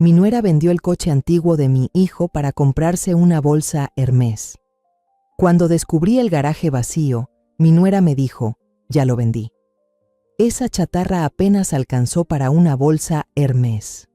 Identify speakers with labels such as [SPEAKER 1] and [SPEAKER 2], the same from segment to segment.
[SPEAKER 1] Mi nuera vendió el coche antiguo de mi hijo para comprarse una bolsa Hermès. Cuando descubrí el garaje vacío, mi nuera me dijo, ya lo vendí. Esa chatarra apenas alcanzó para una bolsa Hermès.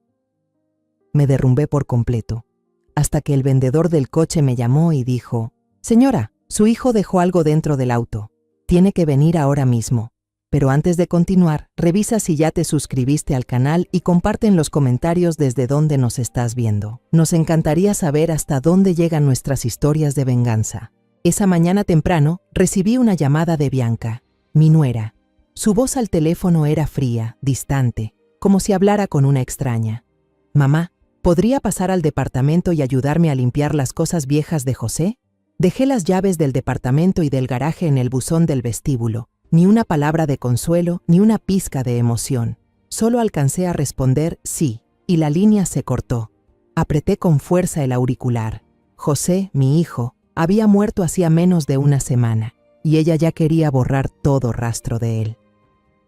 [SPEAKER 1] Me derrumbé por completo, hasta que el vendedor del coche me llamó y dijo, señora, su hijo dejó algo dentro del auto. Tiene que venir ahora mismo. Pero antes de continuar, revisa si ya te suscribiste al canal y comparte en los comentarios desde dónde nos estás viendo. Nos encantaría saber hasta dónde llegan nuestras historias de venganza. Esa mañana temprano, recibí una llamada de Bianca, mi nuera. Su voz al teléfono era fría, distante, como si hablara con una extraña. Mamá, ¿podría pasar al departamento y ayudarme a limpiar las cosas viejas de José? Dejé las llaves del departamento y del garaje en el buzón del vestíbulo. Ni una palabra de consuelo, ni una pizca de emoción. Solo alcancé a responder sí, y la línea se cortó. Apreté con fuerza el auricular. José, mi hijo, había muerto hacía menos de una semana, y ella ya quería borrar todo rastro de él.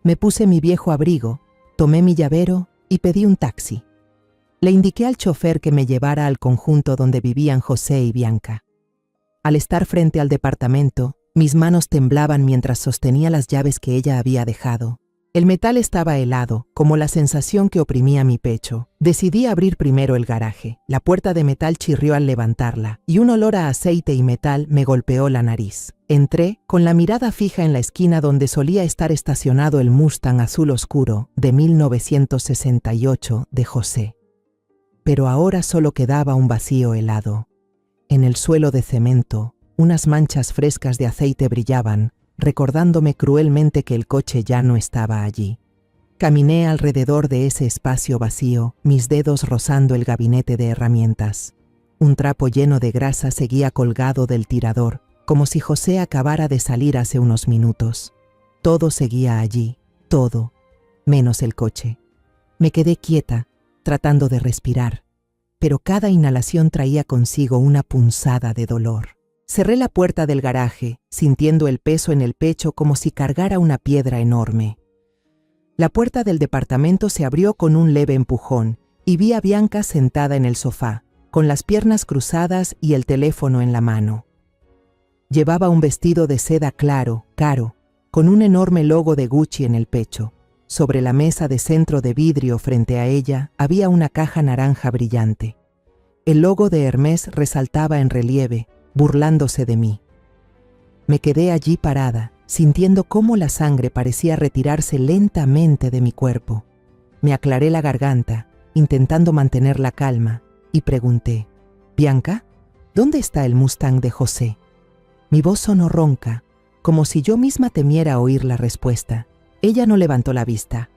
[SPEAKER 1] Me puse mi viejo abrigo, tomé mi llavero y pedí un taxi. Le indiqué al chofer que me llevara al conjunto donde vivían José y Bianca. Al estar frente al departamento, mis manos temblaban mientras sostenía las llaves que ella había dejado. El metal estaba helado, como la sensación que oprimía mi pecho. Decidí abrir primero el garaje. La puerta de metal chirrió al levantarla, y un olor a aceite y metal me golpeó la nariz. Entré, con la mirada fija en la esquina donde solía estar estacionado el Mustang azul oscuro de 1968 de José. Pero ahora solo quedaba un vacío helado. En el suelo de cemento, unas manchas frescas de aceite brillaban, recordándome cruelmente que el coche ya no estaba allí. Caminé alrededor de ese espacio vacío, mis dedos rozando el gabinete de herramientas. Un trapo lleno de grasa seguía colgado del tirador, como si José acabara de salir hace unos minutos. Todo seguía allí, todo, menos el coche. Me quedé quieta, tratando de respirar, pero cada inhalación traía consigo una punzada de dolor. Cerré la puerta del garaje, sintiendo el peso en el pecho como si cargara una piedra enorme. La puerta del departamento se abrió con un leve empujón y vi a Bianca sentada en el sofá, con las piernas cruzadas y el teléfono en la mano. Llevaba un vestido de seda claro, caro, con un enorme logo de Gucci en el pecho. Sobre la mesa de centro de vidrio frente a ella había una caja naranja brillante. El logo de Hermès resaltaba en relieve, burlándose de mí. Me quedé allí parada, sintiendo cómo la sangre parecía retirarse lentamente de mi cuerpo. Me aclaré la garganta, intentando mantener la calma, y pregunté, «Bianca, ¿dónde está el Mustang de José?» Mi voz sonó ronca, como si yo misma temiera oír la respuesta. Ella no levantó la vista.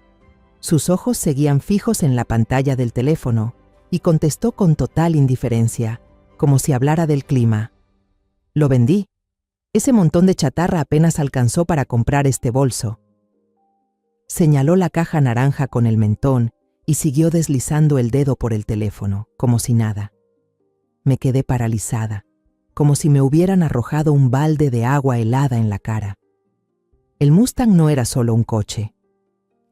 [SPEAKER 1] Sus ojos seguían fijos en la pantalla del teléfono, y contestó con total indiferencia, como si hablara del clima. «Lo vendí. Ese montón de chatarra apenas alcanzó para comprar este bolso». Señaló la caja naranja con el mentón y siguió deslizando el dedo por el teléfono, como si nada. Me quedé paralizada, como si me hubieran arrojado un balde de agua helada en la cara. El Mustang no era solo un coche.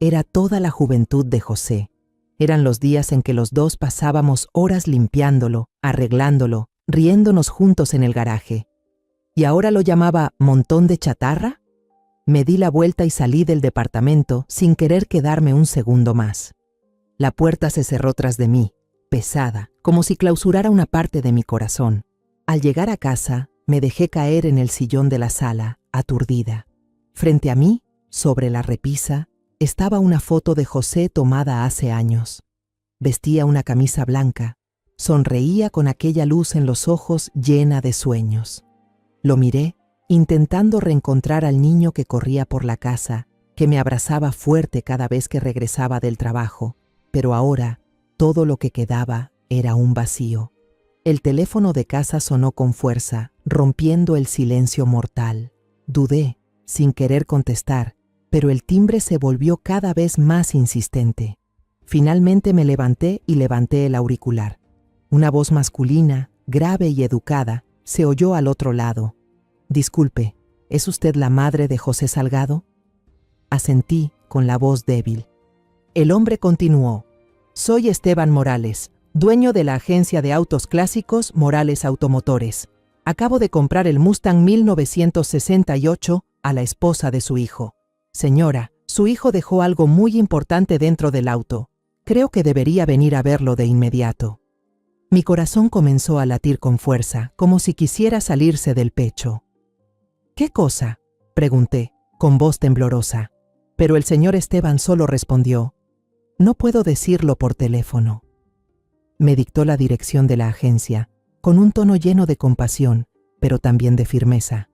[SPEAKER 1] Era toda la juventud de José. Eran los días en que los dos pasábamos horas limpiándolo, arreglándolo, riéndonos juntos en el garaje. ¿Y ahora lo llamaba montón de chatarra? Me di la vuelta y salí del departamento sin querer quedarme un segundo más. La puerta se cerró tras de mí, pesada, como si clausurara una parte de mi corazón. Al llegar a casa, me dejé caer en el sillón de la sala, aturdida. Frente a mí, sobre la repisa, estaba una foto de José tomada hace años. Vestía una camisa blanca. Sonreía con aquella luz en los ojos llena de sueños. Lo miré, intentando reencontrar al niño que corría por la casa, que me abrazaba fuerte cada vez que regresaba del trabajo, pero ahora todo lo que quedaba era un vacío. El teléfono de casa sonó con fuerza, rompiendo el silencio mortal. Dudé, sin querer contestar, pero el timbre se volvió cada vez más insistente. Finalmente me levanté y levanté el auricular. Una voz masculina, grave y educada, se oyó al otro lado. «Disculpe, ¿es usted la madre de José Salgado?» Asentí con la voz débil. El hombre continuó. «Soy Esteban Morales, dueño de la agencia de autos clásicos Morales Automotores. Acabo de comprar el Mustang 1968 a la esposa de su hijo. Señora, su hijo dejó algo muy importante dentro del auto. Creo que debería venir a verlo de inmediato. Mi corazón comenzó a latir con fuerza, como si quisiera salirse del pecho. ¿Qué cosa?, pregunté, con voz temblorosa. Pero el señor Esteban solo respondió: no puedo decirlo por teléfono. Me dictó la dirección de la agencia, con un tono lleno de compasión, pero también de firmeza.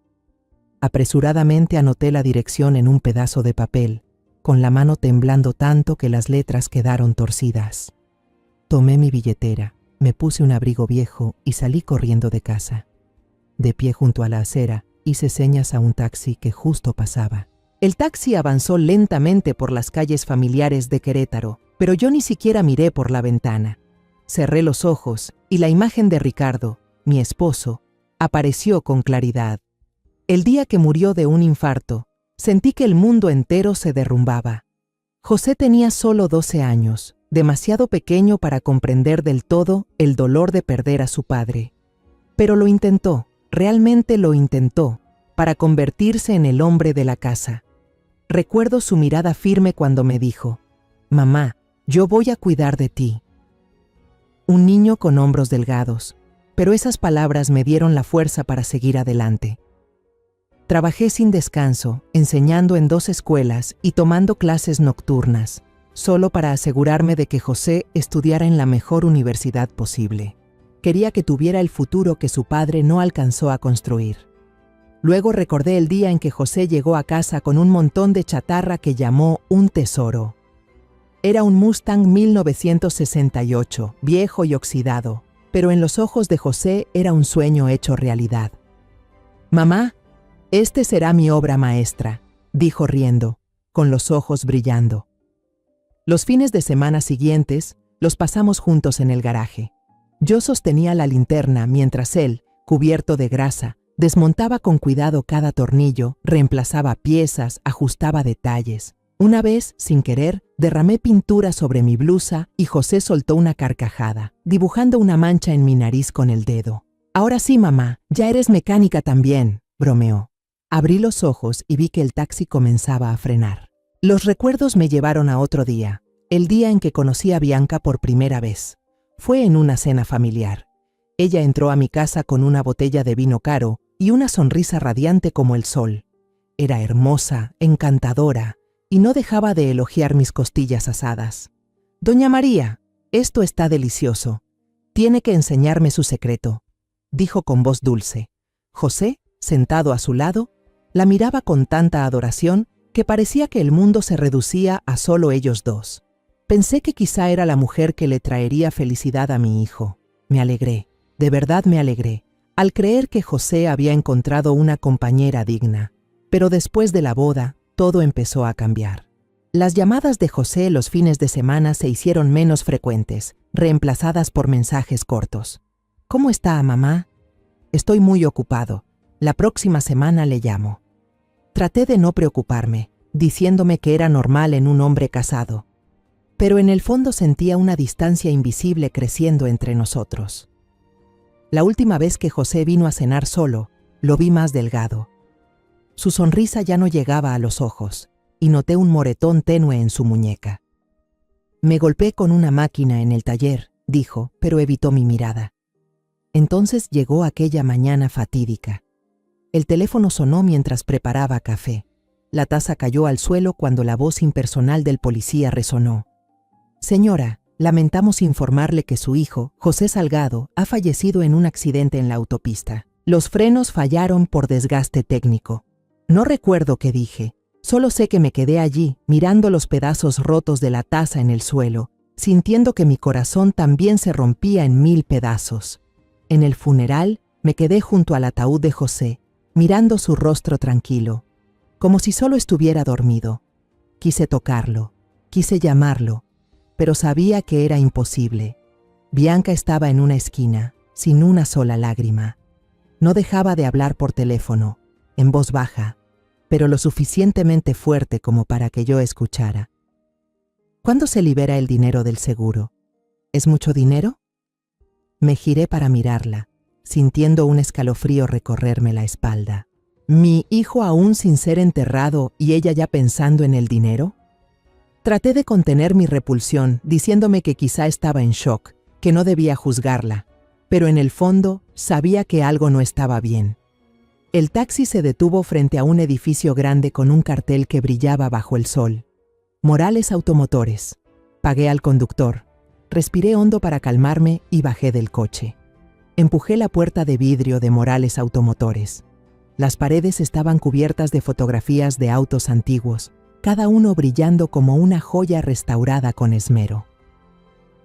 [SPEAKER 1] Apresuradamente anoté la dirección en un pedazo de papel, con la mano temblando tanto que las letras quedaron torcidas. Tomé mi billetera, me puse un abrigo viejo y salí corriendo de casa. De pie junto a la acera, hice señas a un taxi que justo pasaba. El taxi avanzó lentamente por las calles familiares de Querétaro, pero yo ni siquiera miré por la ventana. Cerré los ojos y la imagen de Ricardo, mi esposo, apareció con claridad. El día que murió de un infarto, sentí que el mundo entero se derrumbaba. José tenía solo 12 años, demasiado pequeño para comprender del todo el dolor de perder a su padre. Pero lo intentó, realmente lo intentó, para convertirse en el hombre de la casa. Recuerdo su mirada firme cuando me dijo: «Mamá, yo voy a cuidar de ti». Un niño con hombros delgados, pero esas palabras me dieron la fuerza para seguir adelante. Trabajé sin descanso, enseñando en 2 escuelas y tomando clases nocturnas, solo para asegurarme de que José estudiara en la mejor universidad posible. Quería que tuviera el futuro que su padre no alcanzó a construir. Luego recordé el día en que José llegó a casa con un montón de chatarra que llamó un tesoro. Era un Mustang 1968, viejo y oxidado, pero en los ojos de José era un sueño hecho realidad. «Mamá, este será mi obra maestra», dijo riendo, con los ojos brillando. Los fines de semana siguientes los pasamos juntos en el garaje. Yo sostenía la linterna mientras él, cubierto de grasa, desmontaba con cuidado cada tornillo, reemplazaba piezas, ajustaba detalles. Una vez, sin querer, derramé pintura sobre mi blusa y José soltó una carcajada, dibujando una mancha en mi nariz con el dedo. «Ahora sí, mamá, ya eres mecánica también», bromeó. Abrí los ojos y vi que el taxi comenzaba a frenar. Los recuerdos me llevaron a otro día, el día en que conocí a Bianca por primera vez. Fue en una cena familiar. Ella entró a mi casa con una botella de vino caro y una sonrisa radiante como el sol. Era hermosa, encantadora, y no dejaba de elogiar mis costillas asadas. «Doña María, esto está delicioso. Tiene que enseñarme su secreto», dijo con voz dulce. José, sentado a su lado, la miraba con tanta adoración que parecía que el mundo se reducía a solo ellos dos. Pensé que quizá era la mujer que le traería felicidad a mi hijo. Me alegré, de verdad me alegré, al creer que José había encontrado una compañera digna. Pero después de la boda, todo empezó a cambiar. Las llamadas de José los fines de semana se hicieron menos frecuentes, reemplazadas por mensajes cortos. «¿Cómo está, mamá? Estoy muy ocupado. La próxima semana le llamo». Traté de no preocuparme, diciéndome que era normal en un hombre casado. Pero en el fondo sentía una distancia invisible creciendo entre nosotros. La última vez que José vino a cenar solo, lo vi más delgado. Su sonrisa ya no llegaba a los ojos, y noté un moretón tenue en su muñeca. «Me golpeé con una máquina en el taller», dijo, pero evitó mi mirada. Entonces llegó aquella mañana fatídica. El teléfono sonó mientras preparaba café. La taza cayó al suelo cuando la voz impersonal del policía resonó. «Señora, lamentamos informarle que su hijo, José Salgado, ha fallecido en un accidente en la autopista. Los frenos fallaron por desgaste técnico». No recuerdo qué dije, solo sé que me quedé allí, mirando los pedazos rotos de la taza en el suelo, sintiendo que mi corazón también se rompía en 1000 pedazos. En el funeral, me quedé junto al ataúd de José, mirando su rostro tranquilo, como si solo estuviera dormido. Quise tocarlo, quise llamarlo, pero sabía que era imposible. Bianca estaba en una esquina, sin una sola lágrima. No dejaba de hablar por teléfono, en voz baja, pero lo suficientemente fuerte como para que yo escuchara. «¿Cuándo se libera el dinero del seguro? ¿Es mucho dinero?», Me giré para mirarla, sintiendo un escalofrío recorrerme la espalda. ¿Mi hijo aún sin ser enterrado y ella ya pensando en el dinero? Traté de contener mi repulsión, diciéndome que quizá estaba en shock, que no debía juzgarla, pero en el fondo sabía que algo no estaba bien. El taxi se detuvo frente a un edificio grande con un cartel que brillaba bajo el sol. Morales Automotores. Pagué al conductor. Respiré hondo para calmarme y bajé del coche. Empujé la puerta de vidrio de Morales Automotores. Las paredes estaban cubiertas de fotografías de autos antiguos, cada uno brillando como una joya restaurada con esmero.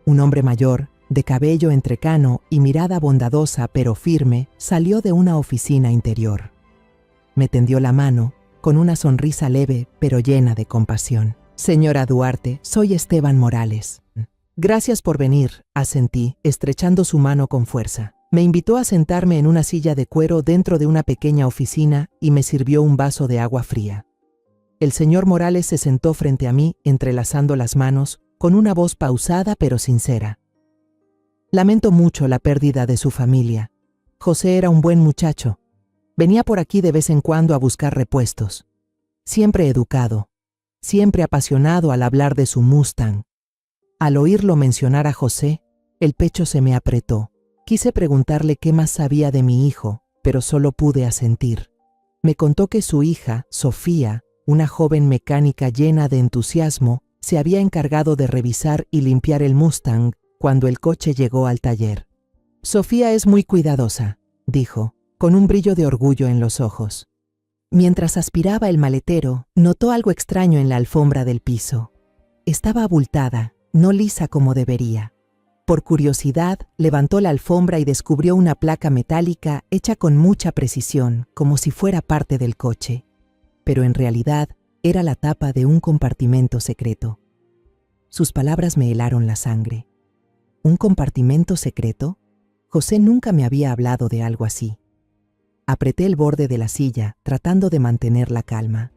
[SPEAKER 1] Un hombre mayor, de cabello entrecano y mirada bondadosa pero firme, salió de una oficina interior. Me tendió la mano, con una sonrisa leve pero llena de compasión. «Señora Duarte, soy Esteban Morales». «Gracias por venir», asentí, estrechando su mano con fuerza. Me invitó a sentarme en una silla de cuero dentro de una pequeña oficina y me sirvió un vaso de agua fría. El señor Morales se sentó frente a mí, entrelazando las manos, con una voz pausada pero sincera. «Lamento mucho la pérdida de su familia. José era un buen muchacho. Venía por aquí de vez en cuando a buscar repuestos. Siempre educado, siempre apasionado al hablar de su Mustang. Al oírlo mencionar a José, el pecho se me apretó. Quise preguntarle qué más sabía de mi hijo, pero solo pude asentir. Me contó que su hija, Sofía, una joven mecánica llena de entusiasmo, se había encargado de revisar y limpiar el Mustang cuando el coche llegó al taller. «Sofía es muy cuidadosa», dijo, con un brillo de orgullo en los ojos. Mientras aspiraba el maletero, notó algo extraño en la alfombra del piso. Estaba abultada, no lisa como debería. Por curiosidad, levantó la alfombra y descubrió una placa metálica hecha con mucha precisión, como si fuera parte del coche. Pero en realidad era la tapa de un compartimento secreto. Sus palabras me helaron la sangre. ¿Un compartimento secreto? José nunca me había hablado de algo así. Apreté el borde de la silla, tratando de mantener la calma.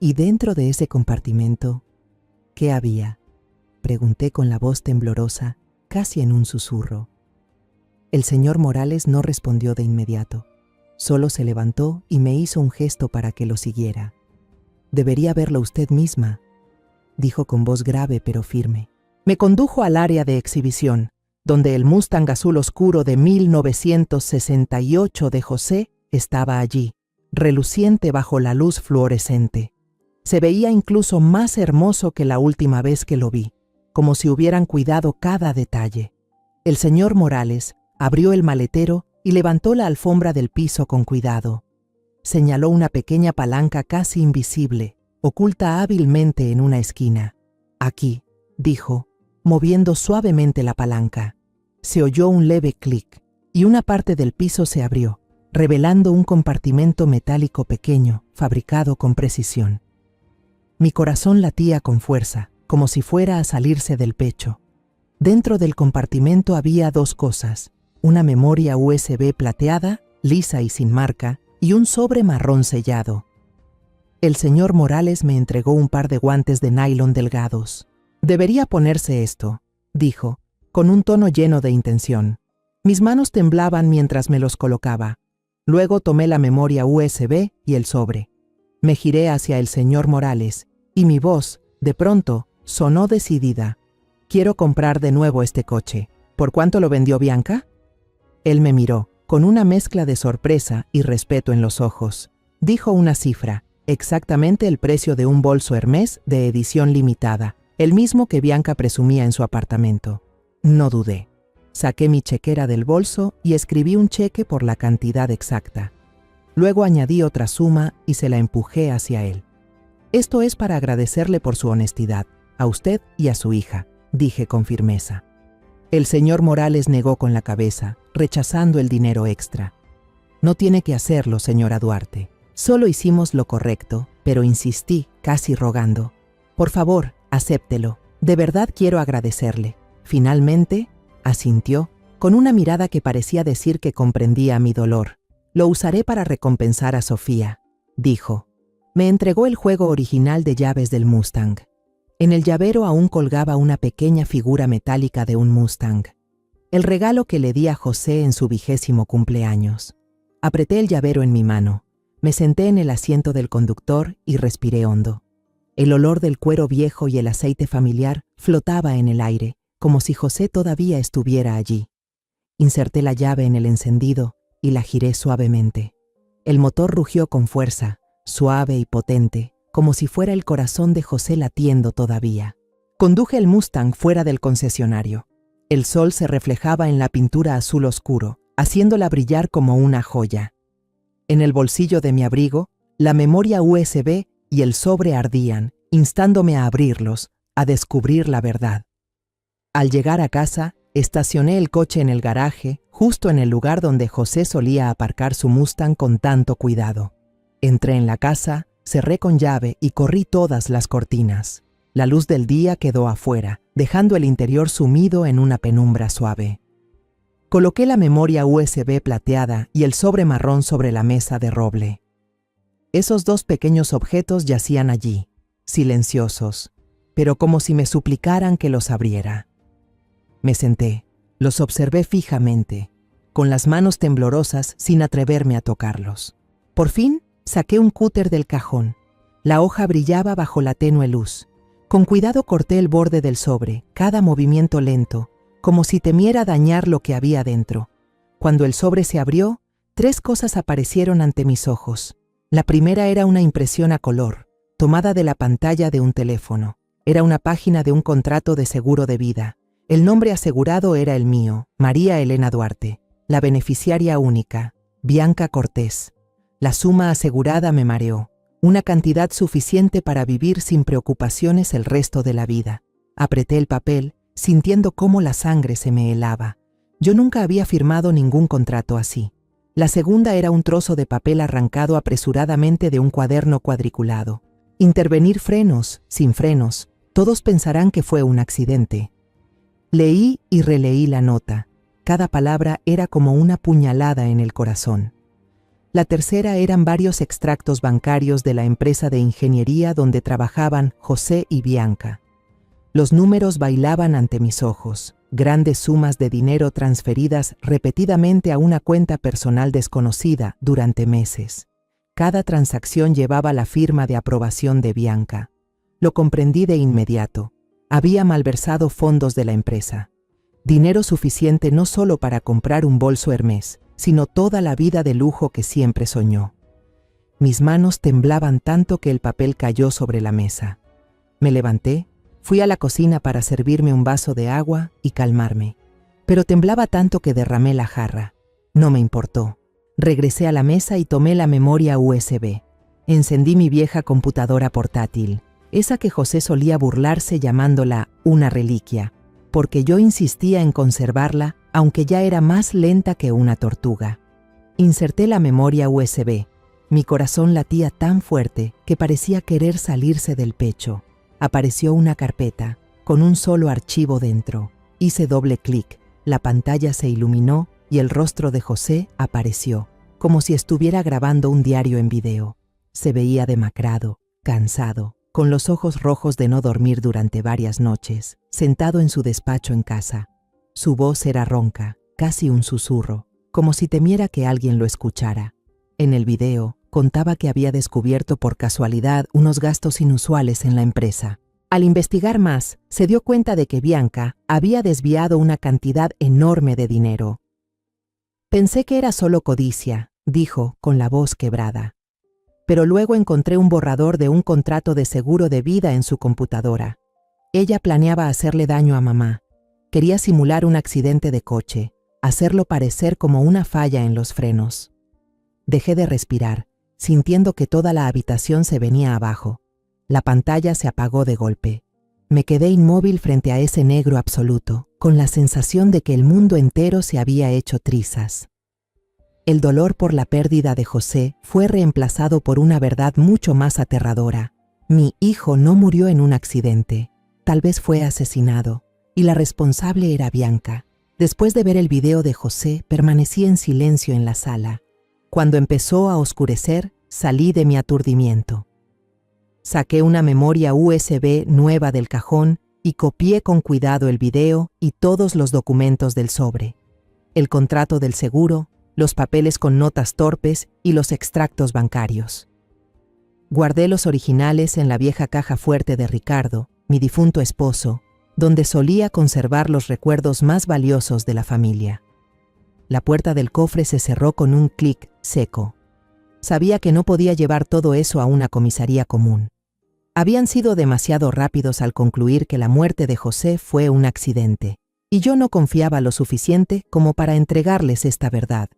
[SPEAKER 1] ¿Y dentro de ese compartimento, qué había?, pregunté con la voz temblorosa, casi en un susurro. El señor Morales no respondió de inmediato. Solo se levantó y me hizo un gesto para que lo siguiera. «Debería verlo usted misma», dijo con voz grave pero firme. Me condujo al área de exhibición, donde el Mustang azul oscuro de 1968 de José estaba allí, reluciente bajo la luz fluorescente. Se veía incluso más hermoso que la última vez que lo vi, como si hubieran cuidado cada detalle. El señor Morales abrió el maletero y levantó la alfombra del piso con cuidado. Señaló una pequeña palanca casi invisible, oculta hábilmente en una esquina. «Aquí», dijo, moviendo suavemente la palanca. Se oyó un leve clic y una parte del piso se abrió, revelando un compartimento metálico pequeño, fabricado con precisión. Mi corazón latía con fuerza, como si fuera a salirse del pecho. Dentro del compartimento había dos cosas: una memoria USB plateada, lisa y sin marca, y un sobre marrón sellado. El señor Morales me entregó un par de guantes de nylon delgados. «Debería ponerse esto», dijo, con un tono lleno de intención. Mis manos temblaban mientras me los colocaba. Luego tomé la memoria USB y el sobre. Me giré hacia el señor Morales y mi voz, de pronto, sonó decidida. «Quiero comprar de nuevo este coche. ¿Por cuánto lo vendió Bianca?» Él me miró, con una mezcla de sorpresa y respeto en los ojos. Dijo una cifra, exactamente el precio de un bolso Hermès de edición limitada, el mismo que Bianca presumía en su apartamento. No dudé. Saqué mi chequera del bolso y escribí un cheque por la cantidad exacta. Luego añadí otra suma y se la empujé hacia él. «Esto es para agradecerle por su honestidad, a usted y a su hija», dije con firmeza. El señor Morales negó con la cabeza, rechazando el dinero extra. «No tiene que hacerlo, señora Duarte. Solo hicimos lo correcto», pero insistí, casi rogando. «Por favor, acéptelo. De verdad quiero agradecerle». Finalmente, asintió, con una mirada que parecía decir que comprendía mi dolor. «Lo usaré para recompensar a Sofía», dijo. Me entregó el juego original de llaves del Mustang. En el llavero aún colgaba una pequeña figura metálica de un Mustang. el regalo que le di a José en su 20º cumpleaños. Apreté el llavero en mi mano, me senté en el asiento del conductor y respiré hondo. El olor del cuero viejo y el aceite familiar flotaba en el aire, como si José todavía estuviera allí. Inserté la llave en el encendido y la giré suavemente. El motor rugió con fuerza, suave y potente, como si fuera el corazón de José latiendo todavía. Conduje el Mustang fuera del concesionario. El sol se reflejaba en la pintura azul oscuro, haciéndola brillar como una joya. En el bolsillo de mi abrigo, la memoria USB y el sobre ardían, instándome a abrirlos, a descubrir la verdad. Al llegar a casa, estacioné el coche en el garaje, justo en el lugar donde José solía aparcar su Mustang con tanto cuidado. Entré en la casa, cerré con llave y corrí todas las cortinas. La luz del día quedó afuera, dejando el interior sumido en una penumbra suave. Coloqué la memoria USB plateada y el sobre marrón sobre la mesa de roble. Esos dos pequeños objetos yacían allí, silenciosos, pero como si me suplicaran que los abriera. Me senté, los observé fijamente, con las manos temblorosas sin atreverme a tocarlos. Por fin, saqué un cúter del cajón. La hoja brillaba bajo la tenue luz. Con cuidado corté el borde del sobre, cada movimiento lento, como si temiera dañar lo que había dentro. Cuando el sobre se abrió, 3 cosas aparecieron ante mis ojos. La primera era una impresión a color, tomada de la pantalla de un teléfono. Era una página de un contrato de seguro de vida. El nombre asegurado era el mío, María Elena Duarte. La beneficiaria única, Bianca Cortés. La suma asegurada me mareó. Una cantidad suficiente para vivir sin preocupaciones el resto de la vida. Apreté el papel, sintiendo cómo la sangre se me helaba. Yo nunca había firmado ningún contrato así. La segunda era un trozo de papel arrancado apresuradamente de un cuaderno cuadriculado. Intervenir frenos, sin frenos. Todos pensarán que fue un accidente. Leí y releí la nota. Cada palabra era como una puñalada en el corazón. La tercera eran varios extractos bancarios de la empresa de ingeniería donde trabajaban José y Bianca. Los números bailaban ante mis ojos, grandes sumas de dinero transferidas repetidamente a una cuenta personal desconocida durante meses. Cada transacción llevaba la firma de aprobación de Bianca. Lo comprendí de inmediato. Había malversado fondos de la empresa. Dinero suficiente no solo para comprar un bolso Hermès, sino toda la vida de lujo que siempre soñó. Mis manos temblaban tanto que el papel cayó sobre la mesa. Me levanté, fui a la cocina para servirme un vaso de agua y calmarme, pero temblaba tanto que derramé la jarra. No me importó. Regresé a la mesa y tomé la memoria USB. Encendí mi vieja computadora portátil, esa que José solía burlarse llamándola una reliquia, porque yo insistía en conservarla, aunque ya era más lenta que una tortuga. Inserté la memoria USB. Mi corazón latía tan fuerte que parecía querer salirse del pecho. Apareció una carpeta, con un solo archivo dentro. Hice doble clic, la pantalla se iluminó y el rostro de José apareció, como si estuviera grabando un diario en video. Se veía demacrado, cansado, con los ojos rojos de no dormir durante varias noches, sentado en su despacho en casa. Su voz era ronca, casi un susurro, como si temiera que alguien lo escuchara. En el video, contaba que había descubierto por casualidad unos gastos inusuales en la empresa. Al investigar más, se dio cuenta de que Bianca había desviado una cantidad enorme de dinero. Pensé que era solo codicia, dijo con la voz quebrada. Pero luego encontré un borrador de un contrato de seguro de vida en su computadora. Ella planeaba hacerle daño a mamá. Quería simular un accidente de coche, hacerlo parecer como una falla en los frenos. Dejé de respirar, sintiendo que toda la habitación se venía abajo. La pantalla se apagó de golpe. Me quedé inmóvil frente a ese negro absoluto, con la sensación de que el mundo entero se había hecho trizas. El dolor por la pérdida de José fue reemplazado por una verdad mucho más aterradora. Mi hijo no murió en un accidente, tal vez fue asesinado. Y la responsable era Bianca. Después de ver el video de José, permanecí en silencio en la sala. Cuando empezó a oscurecer, salí de mi aturdimiento. Saqué una memoria USB nueva del cajón y copié con cuidado el video y todos los documentos del sobre. El contrato del seguro, los papeles con notas torpes y los extractos bancarios. Guardé los originales en la vieja caja fuerte de Ricardo, mi difunto esposo, donde solía conservar los recuerdos más valiosos de la familia. La puerta del cofre se cerró con un clic seco. Sabía que no podía llevar todo eso a una comisaría común. Habían sido demasiado rápidos al concluir que la muerte de José fue un accidente, y yo no confiaba lo suficiente como para entregarles esta verdad.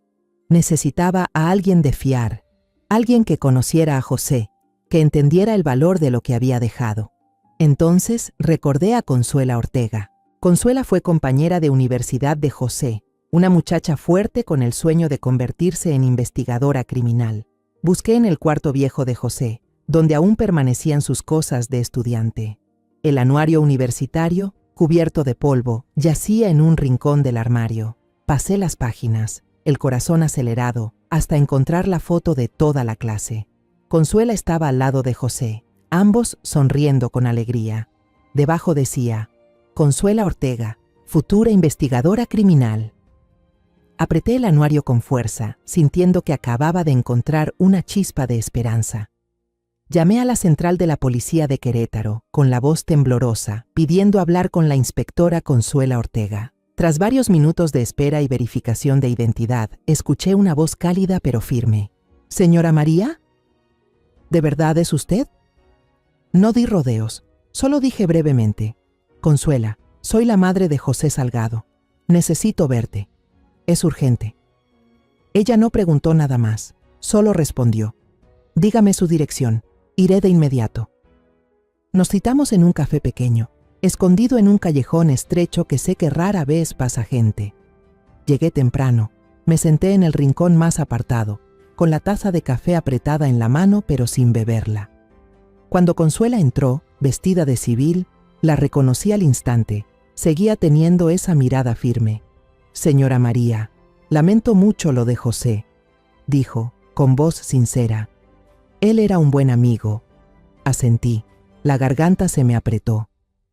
[SPEAKER 1] Necesitaba a alguien de fiar, alguien que conociera a José, que entendiera el valor de lo que había dejado. Entonces recordé a Consuela Ortega. Consuela fue compañera de universidad de José, una muchacha fuerte con el sueño de convertirse en investigadora criminal. Busqué en el cuarto viejo de José, donde aún permanecían sus cosas de estudiante. El anuario universitario, cubierto de polvo, yacía en un rincón del armario. Pasé las páginas, el corazón acelerado, hasta encontrar la foto de toda la clase. Consuela estaba al lado de José, ambos sonriendo con alegría. Debajo decía, Consuela Ortega, futura investigadora criminal. Apreté el anuario con fuerza, sintiendo que acababa de encontrar una chispa de esperanza. Llamé a la central de la policía de Querétaro, con la voz temblorosa, pidiendo hablar con la inspectora Consuela Ortega. Tras varios minutos de espera y verificación de identidad, escuché una voz cálida pero firme. ¿Señora María? ¿De verdad es usted? No di rodeos, solo dije brevemente. Consuela, soy la madre de José Salgado. Necesito verte. Es urgente. Ella no preguntó nada más, solo respondió. Dígame su dirección. Iré de inmediato. Nos citamos en un café pequeño, escondido en un callejón estrecho que sé que rara vez pasa gente. Llegué temprano, me senté en el rincón más apartado, con la taza de café apretada en la mano pero sin beberla. Cuando Consuela entró, vestida de civil, la reconocí al instante. Seguía teniendo esa mirada firme. Señora María, lamento mucho lo de José, dijo, con voz sincera. Él era un buen amigo. Asentí. La garganta se me apretó.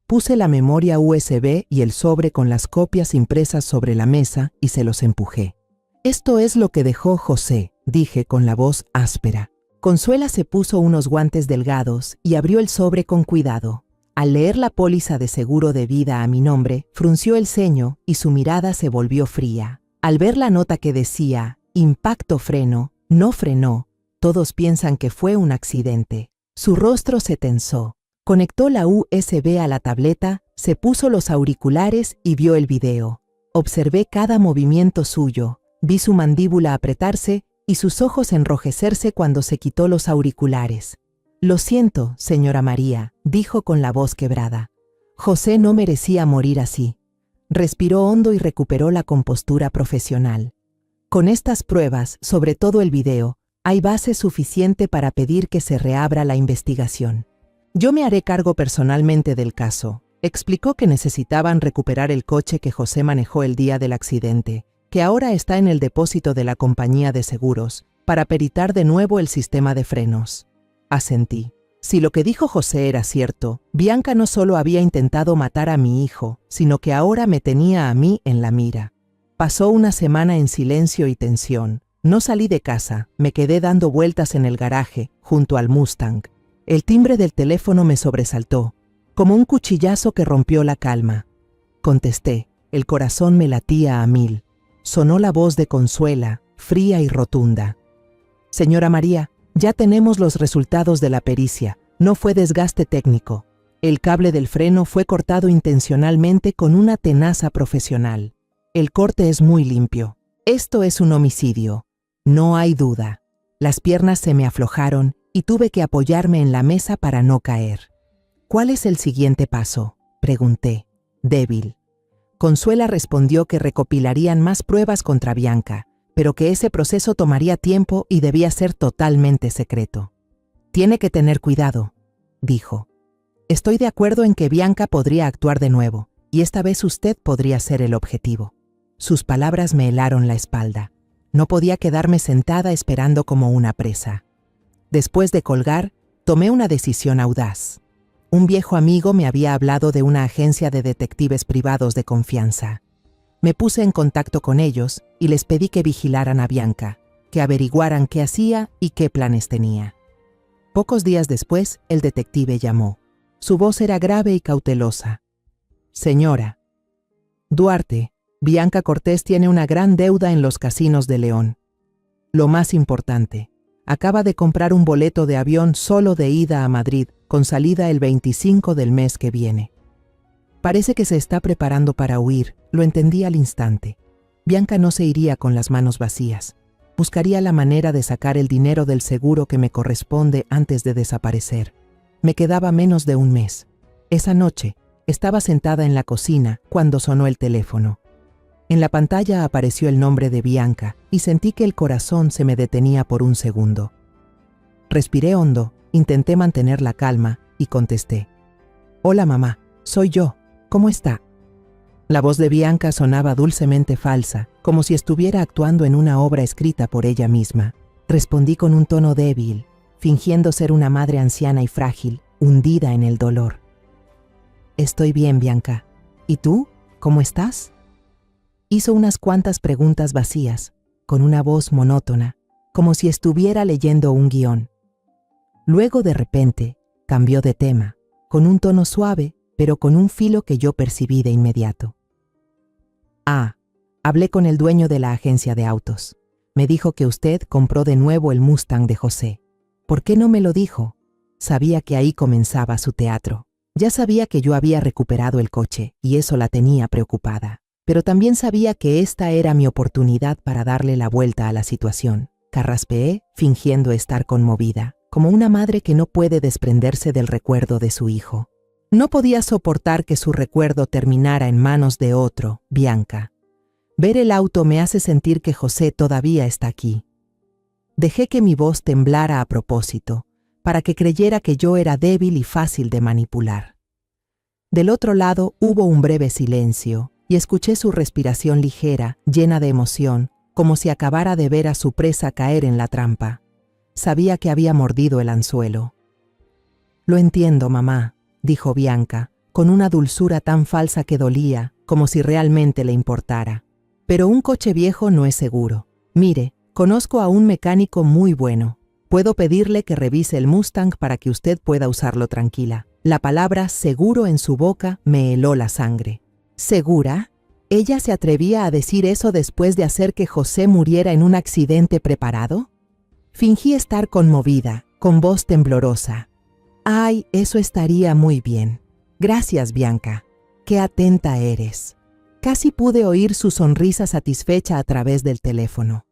[SPEAKER 1] Puse la memoria USB y el sobre con las copias impresas sobre la mesa y se los empujé. Esto es lo que dejó José, dije con la voz áspera. Consuela se puso unos guantes delgados y abrió el sobre con cuidado. Al leer la póliza de seguro de vida a mi nombre, frunció el ceño y su mirada se volvió fría. Al ver la nota que decía, impacto freno, no frenó, todos piensan que fue un accidente. Su rostro se tensó. Conectó la USB a la tableta, se puso los auriculares y vio el video. Observé cada movimiento suyo, vi su mandíbula apretarse y sus ojos enrojecerse cuando se quitó los auriculares. Lo siento, señora María, dijo con la voz quebrada. José no merecía morir así. Respiró hondo y recuperó la compostura profesional. Con estas pruebas, sobre todo el video, hay base suficiente para pedir que se reabra la investigación. Yo me haré cargo personalmente del caso. Explicó que necesitaban recuperar el coche que José manejó el día del accidente, que ahora está en el depósito de la compañía de seguros, para peritar de nuevo el sistema de frenos. Asentí. Si lo que dijo José era cierto, Bianca no solo había intentado matar a mi hijo, sino que ahora me tenía a mí en la mira. Pasó una semana en silencio y tensión. No salí de casa, me quedé dando vueltas en el garaje, junto al Mustang. El timbre del teléfono me sobresaltó, como un cuchillazo que rompió la calma. Contesté, el corazón me latía a 1000. Sonó la voz de Consuela, fría y rotunda. Señora María, ya tenemos los resultados de la pericia. No fue desgaste técnico. El cable del freno fue cortado intencionalmente con una tenaza profesional. El corte es muy limpio. Esto es un homicidio. No hay duda. Las piernas se me aflojaron y tuve que apoyarme en la mesa para no caer. ¿Cuál es el siguiente paso?, pregunté, débil. Consuela respondió que recopilarían más pruebas contra Bianca, pero que ese proceso tomaría tiempo y debía ser totalmente secreto. Tiene que tener cuidado, dijo. Estoy de acuerdo en que Bianca podría actuar de nuevo, y esta vez usted podría ser el objetivo. Sus palabras me helaron la espalda. No podía quedarme sentada esperando como una presa. Después de colgar, tomé una decisión audaz. Un viejo amigo me había hablado de una agencia de detectives privados de confianza. Me puse en contacto con ellos y les pedí que vigilaran a Bianca, que averiguaran qué hacía y qué planes tenía. Pocos días después, el detective llamó. Su voz era grave y cautelosa. Señora Duarte, Bianca Cortés tiene una gran deuda en los casinos de León. Lo más importante, acaba de comprar un boleto de avión solo de ida a Madrid, con salida el 25 del mes que viene. Parece que se está preparando para huir, lo entendí al instante. Bianca no se iría con las manos vacías. Buscaría la manera de sacar el dinero del seguro que me corresponde antes de desaparecer. Me quedaba menos de un mes. Esa noche, estaba sentada en la cocina cuando sonó el teléfono. En la pantalla apareció el nombre de Bianca y sentí que el corazón se me detenía por un segundo. Respiré hondo, intenté mantener la calma y contesté. Hola mamá, soy yo, ¿cómo está? La voz de Bianca sonaba dulcemente falsa, como si estuviera actuando en una obra escrita por ella misma. Respondí con un tono débil, fingiendo ser una madre anciana y frágil, hundida en el dolor. Estoy bien, Bianca. ¿Y tú? ¿Cómo estás? Hizo unas cuantas preguntas vacías, con una voz monótona, como si estuviera leyendo un guión. Luego, de repente, cambió de tema, con un tono suave, pero con un filo que yo percibí de inmediato. Hablé con el dueño de la agencia de autos. Me dijo que usted compró de nuevo el Mustang de José. ¿Por qué no me lo dijo? Sabía que ahí comenzaba su teatro. Ya sabía que yo había recuperado el coche, y eso la tenía preocupada. Pero también sabía que esta era mi oportunidad para darle la vuelta a la situación. Carraspeé, fingiendo estar conmovida, como una madre que no puede desprenderse del recuerdo de su hijo. No podía soportar que su recuerdo terminara en manos de otro, Bianca. Ver el auto me hace sentir que José todavía está aquí. Dejé que mi voz temblara a propósito, para que creyera que yo era débil y fácil de manipular. Del otro lado hubo un breve silencio, y escuché su respiración ligera, llena de emoción, como si acabara de ver a su presa caer en la trampa. Sabía que había mordido el anzuelo. Lo entiendo, mamá, dijo Bianca, con una dulzura tan falsa que dolía, como si realmente le importara. Pero un coche viejo no es seguro. Mire, conozco a un mecánico muy bueno. Puedo pedirle que revise el Mustang para que usted pueda usarlo tranquila. La palabra seguro en su boca me heló la sangre. ¿Segura? ¿Ella se atrevía a decir eso después de hacer que José muriera en un accidente preparado? Fingí estar conmovida, con voz temblorosa. Ay, eso estaría muy bien. Gracias, Bianca. Qué atenta eres. Casi pude oír su sonrisa satisfecha a través del teléfono.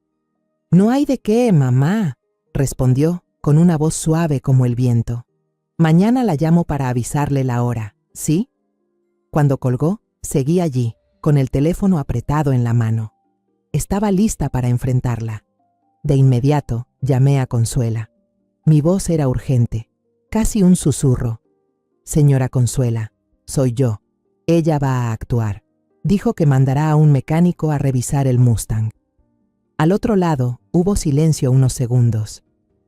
[SPEAKER 1] No hay de qué, mamá, respondió, con una voz suave como el viento. Mañana la llamo para avisarle la hora, ¿sí? Cuando colgó, seguí allí, con el teléfono apretado en la mano. Estaba lista para enfrentarla. De inmediato, llamé a Consuela. Mi voz era urgente, casi un susurro. Señora Consuela, soy yo. Ella va a actuar. Dijo que mandará a un mecánico a revisar el Mustang. Al otro lado, hubo silencio unos segundos.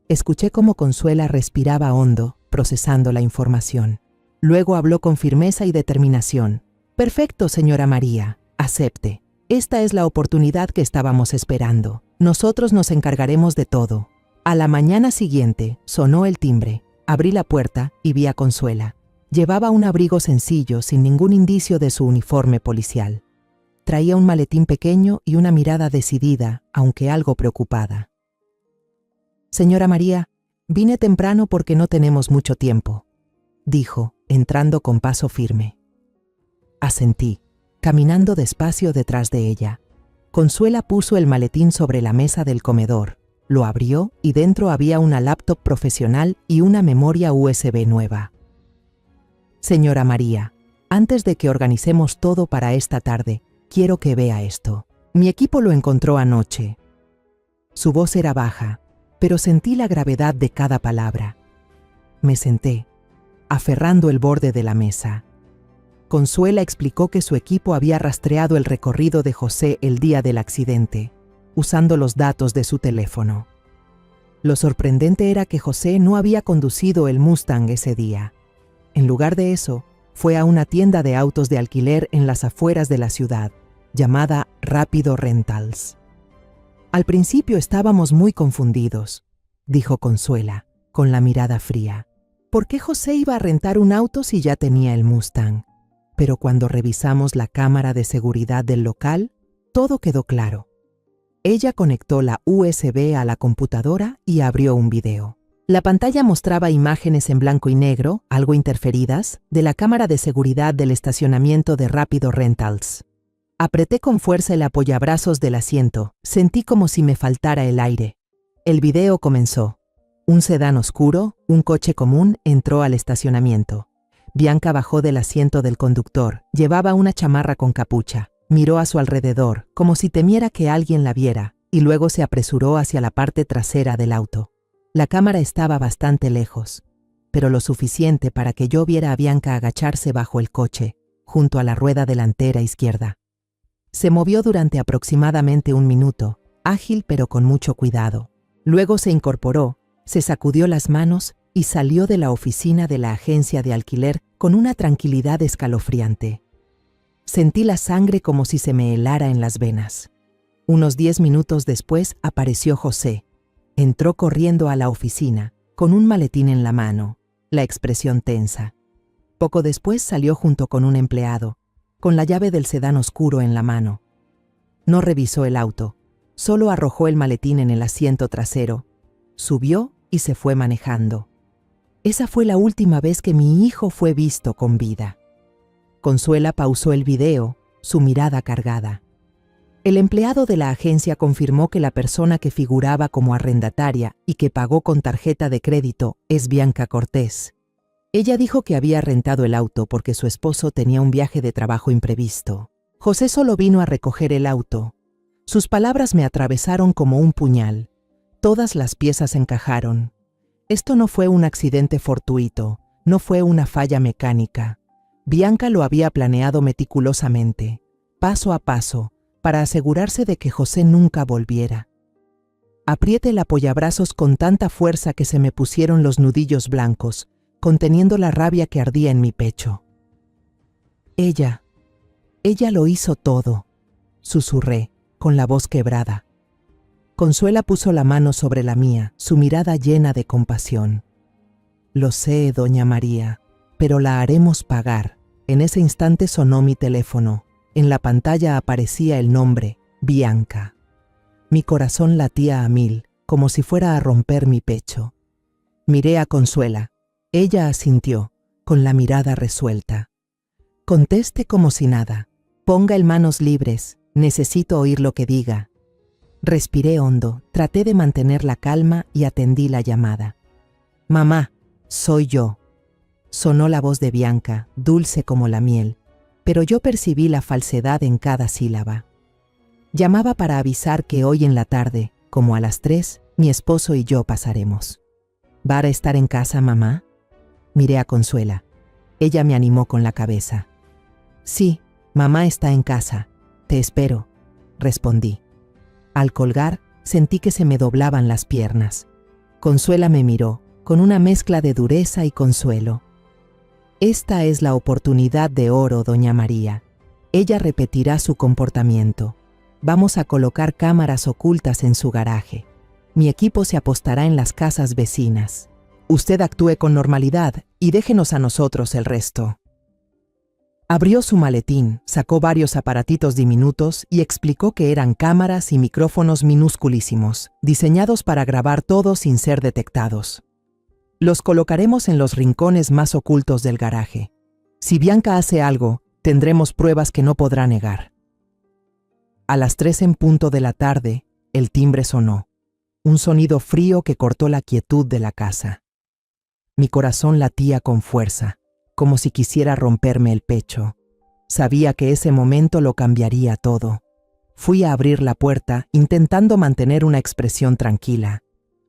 [SPEAKER 1] Escuché cómo Consuela respiraba hondo, procesando la información. Luego habló con firmeza y determinación. Perfecto, señora María. Acepte. Esta es la oportunidad que estábamos esperando. Nosotros nos encargaremos de todo. A la mañana siguiente, sonó el timbre. Abrí la puerta y vi a Consuela. Llevaba un abrigo sencillo, sin ningún indicio de su uniforme policial. Traía un maletín pequeño y una mirada decidida, aunque algo preocupada. Señora María, vine temprano porque no tenemos mucho tiempo, dijo, entrando con paso firme. Asentí, caminando despacio detrás de ella. Consuela puso el maletín sobre la mesa del comedor, lo abrió y dentro había una laptop profesional y una memoria USB nueva. Señora María, antes de que organicemos todo para esta tarde, quiero que vea esto. Mi equipo lo encontró anoche. Su voz era baja, pero sentí la gravedad de cada palabra. Me senté, aferrando el borde de la mesa. Consuela explicó que su equipo había rastreado el recorrido de José el día del accidente, usando los datos de su teléfono. Lo sorprendente era que José no había conducido el Mustang ese día. En lugar de eso, fue a una tienda de autos de alquiler en las afueras de la ciudad, llamada Rápido Rentals. Al principio estábamos muy confundidos, dijo Consuela, con la mirada fría. ¿Por qué José iba a rentar un auto si ya tenía el Mustang? Pero cuando revisamos la cámara de seguridad del local, todo quedó claro. Ella conectó la USB a la computadora y abrió un video. La pantalla mostraba imágenes en blanco y negro, algo interferidas, de la cámara de seguridad del estacionamiento de Rápido Rentals. Apreté con fuerza el apoyabrazos del asiento, sentí como si me faltara el aire. El video comenzó. Un sedán oscuro, un coche común, entró al estacionamiento. Bianca bajó del asiento del conductor, llevaba una chamarra con capucha. Miró a su alrededor, como si temiera que alguien la viera, y luego se apresuró hacia la parte trasera del auto. La cámara estaba bastante lejos, pero lo suficiente para que yo viera a Bianca agacharse bajo el coche, junto a la rueda delantera izquierda. Se movió durante aproximadamente 1 minuto, ágil pero con mucho cuidado. Luego se incorporó, se sacudió las manos y salió de la oficina de la agencia de alquiler con una tranquilidad escalofriante. Sentí la sangre como si se me helara en las venas. Unos 10 minutos después apareció José. Entró corriendo a la oficina, con un maletín en la mano, la expresión tensa. Poco después salió junto con un empleado, con la llave del sedán oscuro en la mano. No revisó el auto, solo arrojó el maletín en el asiento trasero, subió y se fue manejando. Esa fue la última vez que mi hijo fue visto con vida. Consuela pausó el video, su mirada cargada. El empleado de la agencia confirmó que la persona que figuraba como arrendataria y que pagó con tarjeta de crédito es Bianca Cortés. Ella dijo que había rentado el auto porque su esposo tenía un viaje de trabajo imprevisto. José solo vino a recoger el auto. Sus palabras me atravesaron como un puñal. Todas las piezas encajaron. Esto no fue un accidente fortuito, no fue una falla mecánica. Bianca lo había planeado meticulosamente, paso a paso, para asegurarse de que José nunca volviera. Aprieté el apoyabrazos con tanta fuerza que se me pusieron los nudillos blancos, conteniendo la rabia que ardía en mi pecho. Ella lo hizo todo, susurré, con la voz quebrada. Consuela puso la mano sobre la mía, su mirada llena de compasión. Lo sé, doña María, pero la haremos pagar. En ese instante sonó mi teléfono. En la pantalla aparecía el nombre, Bianca. Mi corazón latía a 1000, como si fuera a romper mi pecho. Miré a Consuela. Ella asintió, con la mirada resuelta. Conteste como si nada. Ponga en manos libres. Necesito oír lo que diga. Respiré hondo, traté de mantener la calma y atendí la llamada. Mamá, soy yo. Sonó la voz de Bianca, dulce como la miel, pero yo percibí la falsedad en cada sílaba. Llamaba para avisar que hoy en la tarde, como a las 3, mi esposo y yo pasaremos. ¿Va a estar en casa, mamá? Miré a Consuela. Ella me animó con la cabeza. Sí, mamá está en casa. Te espero, respondí. Al colgar, sentí que se me doblaban las piernas. Consuela me miró, con una mezcla de dureza y consuelo. Esta es la oportunidad de oro, doña María. Ella repetirá su comportamiento. Vamos a colocar cámaras ocultas en su garaje. Mi equipo se apostará en las casas vecinas. Usted actúe con normalidad y déjenos a nosotros el resto. Abrió su maletín, sacó varios aparatitos diminutos y explicó que eran cámaras y micrófonos minusculísimos, diseñados para grabar todo sin ser detectados. Los colocaremos en los rincones más ocultos del garaje. Si Bianca hace algo, tendremos pruebas que no podrá negar. A las 3 en punto de la tarde, el timbre sonó. Un sonido frío que cortó la quietud de la casa. Mi corazón latía con fuerza, como si quisiera romperme el pecho. Sabía que ese momento lo cambiaría todo. Fui a abrir la puerta, intentando mantener una expresión tranquila.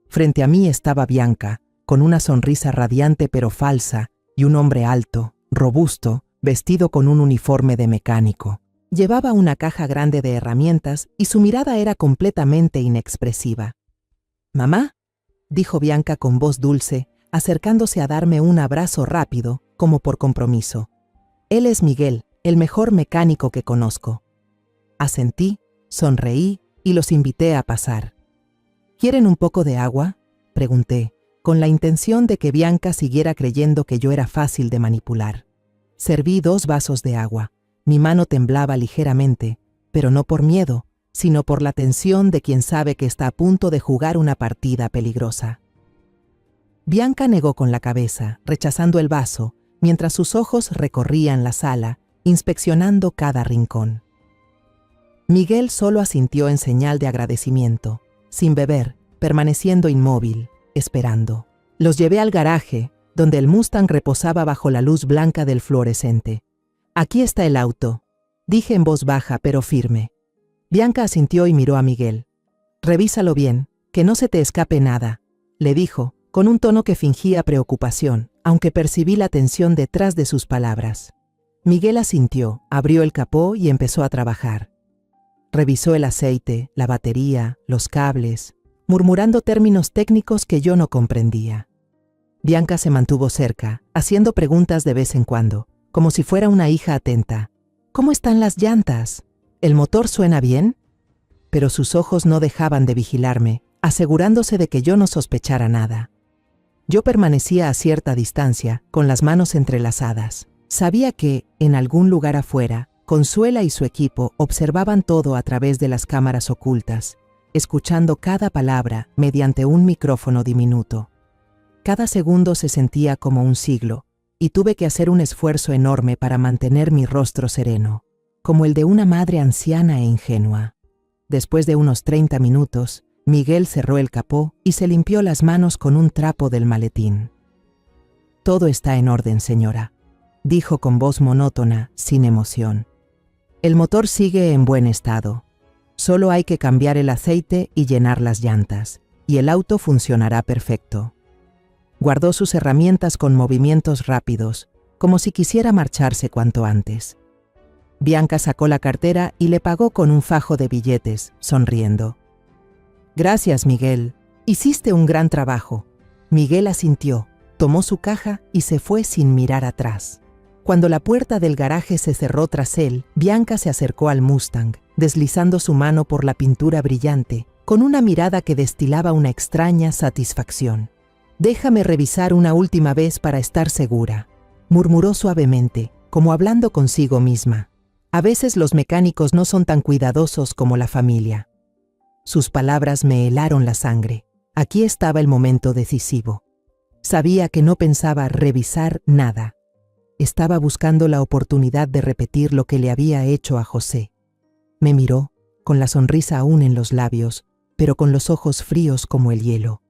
[SPEAKER 1] Frente a mí estaba Bianca, con una sonrisa radiante pero falsa, y un hombre alto, robusto, vestido con un uniforme de mecánico. Llevaba una caja grande de herramientas y su mirada era completamente inexpresiva. «¿Mamá?», dijo Bianca con voz dulce, acercándose a darme un abrazo rápido, como por compromiso. Él es Miguel, el mejor mecánico que conozco. Asentí, sonreí y los invité a pasar. ¿Quieren un poco de agua?, pregunté, con la intención de que Bianca siguiera creyendo que yo era fácil de manipular. Serví 2 vasos de agua. Mi mano temblaba ligeramente, pero no por miedo, sino por la tensión de quien sabe que está a punto de jugar una partida peligrosa. Bianca negó con la cabeza, rechazando el vaso, mientras sus ojos recorrían la sala, inspeccionando cada rincón. Miguel solo asintió en señal de agradecimiento, sin beber, permaneciendo inmóvil, esperando. Los llevé al garaje, donde el Mustang reposaba bajo la luz blanca del fluorescente. «Aquí está el auto», dije en voz baja pero firme. Bianca asintió y miró a Miguel. «Revísalo bien, que no se te escape nada», le dijo, con un tono que fingía preocupación, aunque percibí la tensión detrás de sus palabras. Miguel asintió, abrió el capó y empezó a trabajar. Revisó el aceite, la batería, los cables, murmurando términos técnicos que yo no comprendía. Bianca se mantuvo cerca, haciendo preguntas de vez en cuando, como si fuera una hija atenta. «¿Cómo están las llantas? ¿El motor suena bien?». Pero sus ojos no dejaban de vigilarme, asegurándose de que yo no sospechara nada. Yo permanecía a cierta distancia, con las manos entrelazadas. Sabía que, en algún lugar afuera, Consuela y su equipo observaban todo a través de las cámaras ocultas, escuchando cada palabra mediante un micrófono diminuto. Cada segundo se sentía como un siglo, y tuve que hacer un esfuerzo enorme para mantener mi rostro sereno, como el de una madre anciana e ingenua. Después de unos 30 minutos, Miguel cerró el capó y se limpió las manos con un trapo del maletín. «Todo está en orden, señora», dijo con voz monótona, sin emoción. «El motor sigue en buen estado. Solo hay que cambiar el aceite y llenar las llantas, y el auto funcionará perfecto». Guardó sus herramientas con movimientos rápidos, como si quisiera marcharse cuanto antes. Bianca sacó la cartera y le pagó con un fajo de billetes, sonriendo. «Gracias, Miguel. Hiciste un gran trabajo». Miguel asintió, tomó su caja y se fue sin mirar atrás. Cuando la puerta del garaje se cerró tras él, Bianca se acercó al Mustang, deslizando su mano por la pintura brillante, con una mirada que destilaba una extraña satisfacción. «Déjame revisar una última vez para estar segura», murmuró suavemente, como hablando consigo misma. «A veces los mecánicos no son tan cuidadosos como la familia». Sus palabras me helaron la sangre. Aquí estaba el momento decisivo. Sabía que no pensaba revisar nada. Estaba buscando la oportunidad de repetir lo que le había hecho a José. Me miró, con la sonrisa aún en los labios, pero con los ojos fríos como el hielo.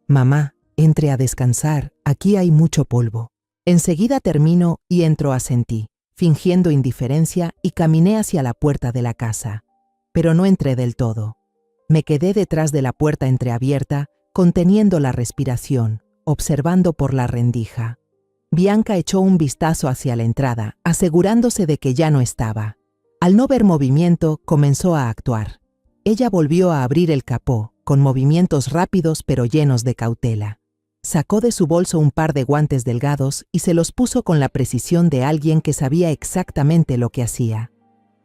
[SPEAKER 1] «Mamá, entre a descansar, aquí hay mucho polvo». Enseguida termino y entro, asentí, fingiendo indiferencia, y caminé hacia la puerta de la casa. Pero no entré del todo. Me quedé detrás de la puerta entreabierta, conteniendo la respiración, observando por la rendija. Bianca echó un vistazo hacia la entrada, asegurándose de que ya no estaba. Al no ver movimiento, comenzó a actuar. Ella volvió a abrir el capó, con movimientos rápidos pero llenos de cautela. Sacó de su bolso un par de guantes delgados y se los puso con la precisión de alguien que sabía exactamente lo que hacía.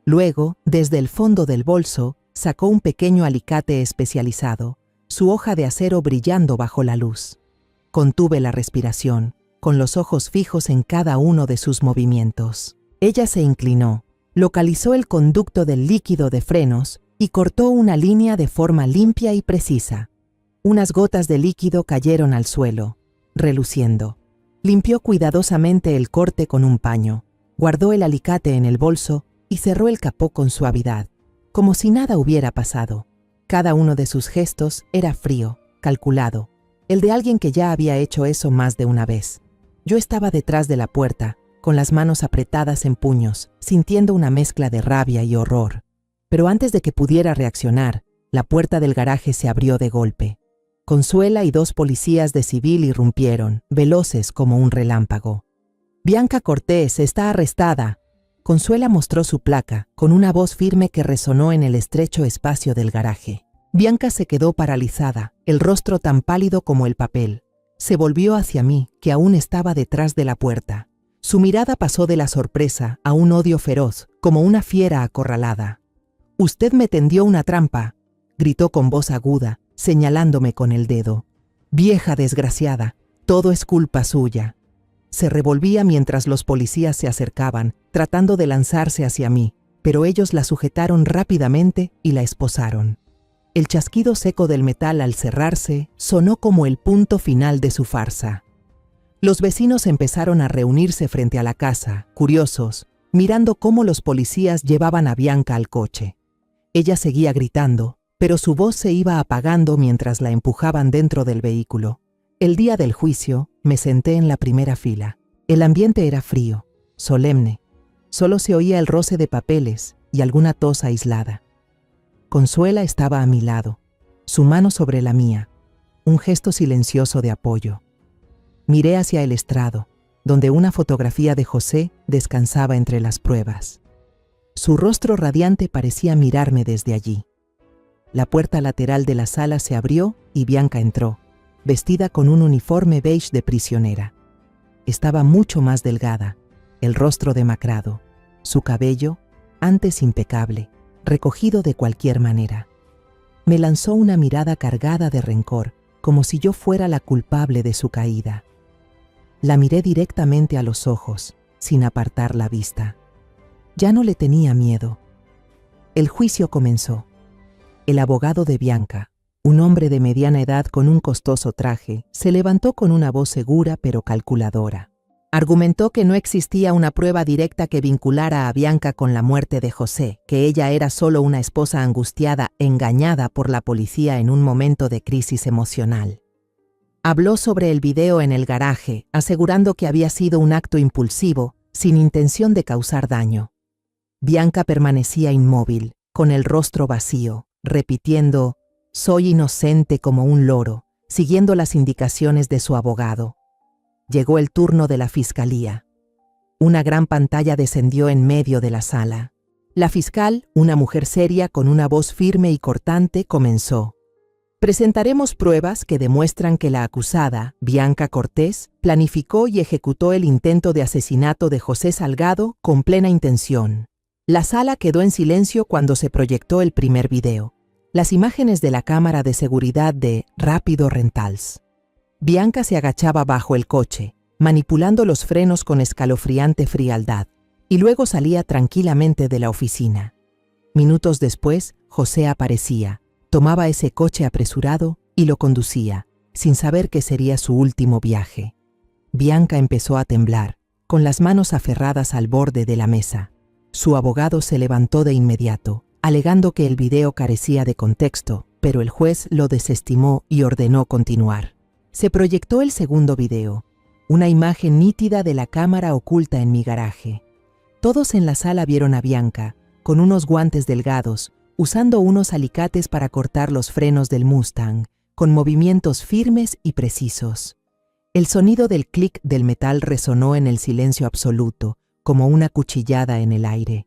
[SPEAKER 1] Luego, desde el fondo del bolso, sacó un pequeño alicate especializado, su hoja de acero brillando bajo la luz. Contuve la respiración, con los ojos fijos en cada uno de sus movimientos. Ella se inclinó, localizó el conducto del líquido de frenos y cortó una línea de forma limpia y precisa. Unas gotas de líquido cayeron al suelo, reluciendo. Limpió cuidadosamente el corte con un paño, guardó el alicate en el bolso y cerró el capó con suavidad, como si nada hubiera pasado. Cada uno de sus gestos era frío, calculado, el de alguien que ya había hecho eso más de una vez. Yo estaba detrás de la puerta, con las manos apretadas en puños, sintiendo una mezcla de rabia y horror. Pero antes de que pudiera reaccionar, la puerta del garaje se abrió de golpe. Consuela y 2 policías de civil irrumpieron, veloces como un relámpago. «Bianca Cortés está arrestada». Consuela mostró su placa, con una voz firme que resonó en el estrecho espacio del garaje. Bianca se quedó paralizada, el rostro tan pálido como el papel. Se volvió hacia mí, que aún estaba detrás de la puerta. Su mirada pasó de la sorpresa a un odio feroz, como una fiera acorralada. «Usted me tendió una trampa», gritó con voz aguda, señalándome con el dedo. «Vieja desgraciada, todo es culpa suya». Se revolvía mientras los policías se acercaban, tratando de lanzarse hacia mí, pero ellos la sujetaron rápidamente y la esposaron. El chasquido seco del metal al cerrarse sonó como el punto final de su farsa. Los vecinos empezaron a reunirse frente a la casa, curiosos, mirando cómo los policías llevaban a Bianca al coche. Ella seguía gritando, pero su voz se iba apagando mientras la empujaban dentro del vehículo. El día del juicio, me senté en la primera fila. El ambiente era frío, solemne. Solo se oía el roce de papeles y alguna tos aislada. Consuela estaba a mi lado, su mano sobre la mía, un gesto silencioso de apoyo. Miré hacia el estrado, donde una fotografía de José descansaba entre las pruebas. Su rostro radiante parecía mirarme desde allí. La puerta lateral de la sala se abrió y Bianca entró, vestida con un uniforme beige de prisionera. Estaba mucho más delgada, el rostro demacrado, su cabello, antes impecable, recogido de cualquier manera. Me lanzó una mirada cargada de rencor, como si yo fuera la culpable de su caída. La miré directamente a los ojos, sin apartar la vista. Ya no le tenía miedo. El juicio comenzó. El abogado de Bianca, un hombre de mediana edad con un costoso traje, se levantó con una voz segura pero calculadora. Argumentó que no existía una prueba directa que vinculara a Bianca con la muerte de José, que ella era solo una esposa angustiada, engañada por la policía en un momento de crisis emocional. Habló sobre el video en el garaje, asegurando que había sido un acto impulsivo, sin intención de causar daño. Bianca permanecía inmóvil, con el rostro vacío, repitiendo: «Soy inocente» como un loro, siguiendo las indicaciones de su abogado. Llegó el turno de la fiscalía. Una gran pantalla descendió en medio de la sala. La fiscal, una mujer seria con una voz firme y cortante, comenzó: «Presentaremos pruebas que demuestran que la acusada, Bianca Cortés, planificó y ejecutó el intento de asesinato de José Salgado con plena intención». La sala quedó en silencio cuando se proyectó el primer video. Las imágenes de la cámara de seguridad de Rápido Rentals. Bianca se agachaba bajo el coche, manipulando los frenos con escalofriante frialdad, y luego salía tranquilamente de la oficina. Minutos después, José aparecía, tomaba ese coche apresurado y lo conducía, sin saber que sería su último viaje. Bianca empezó a temblar, con las manos aferradas al borde de la mesa. Su abogado se levantó de inmediato, alegando que el video carecía de contexto, pero el juez lo desestimó y ordenó continuar. Se proyectó el segundo video, una imagen nítida de la cámara oculta en mi garaje. Todos en la sala vieron a Bianca, con unos guantes delgados, usando unos alicates para cortar los frenos del Mustang, con movimientos firmes y precisos. El sonido del clic del metal resonó en el silencio absoluto, como una cuchillada en el aire.